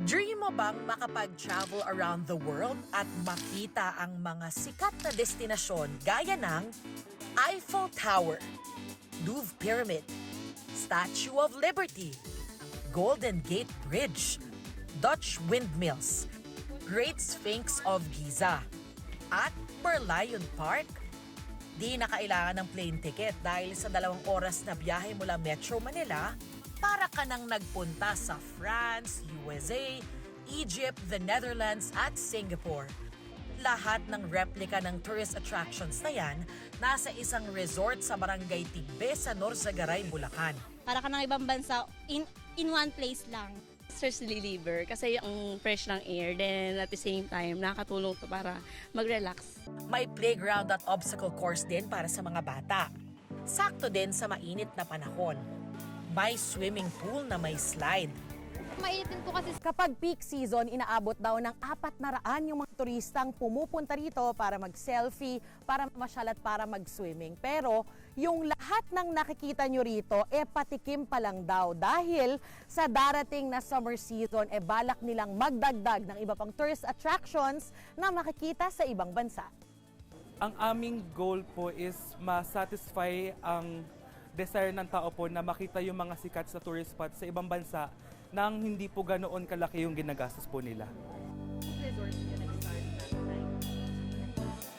Dream mo bang makapag-travel around the world at makita ang mga sikat na destinasyon gaya ng Eiffel Tower, Louvre Pyramid, Statue of Liberty, Golden Gate Bridge, Dutch windmills, Great Sphinx of Giza, at Merlion Park? Di na kailangan ng plane ticket dahil sa 2 oras na biyahe mula Metro Manila, para ka nang nagpunta sa France, USA, Egypt, the Netherlands at Singapore. Lahat ng replika ng tourist attractions na yan nasa isang resort sa Barangay Tigbe sa Norzagaray, Bulacan. Para ka ng ibang bansa in one place lang. Stress reliever kasi ang fresh ng air, then at the same time nakakatulong to para mag-relax. May playground at obstacle course din para sa mga bata. Sakto din sa mainit na panahon. May swimming pool na may slide. Mainit din po kasi Kapag peak season, inaabot daw ng 400 yung mga turistang pumupunta rito para mag-selfie, para masyal at para mag-swimming. Pero yung lahat ng nakikita nyo rito, patikim pa lang daw dahil sa darating na summer season, balak nilang magdagdag ng iba pang tourist attractions na makikita sa ibang bansa. Ang aming goal po is ma-satisfy ang desire ng tao po na makita yung mga sikat sa tourist spot sa ibang bansa nang hindi po ganoon kalaki yung ginagastos po nila.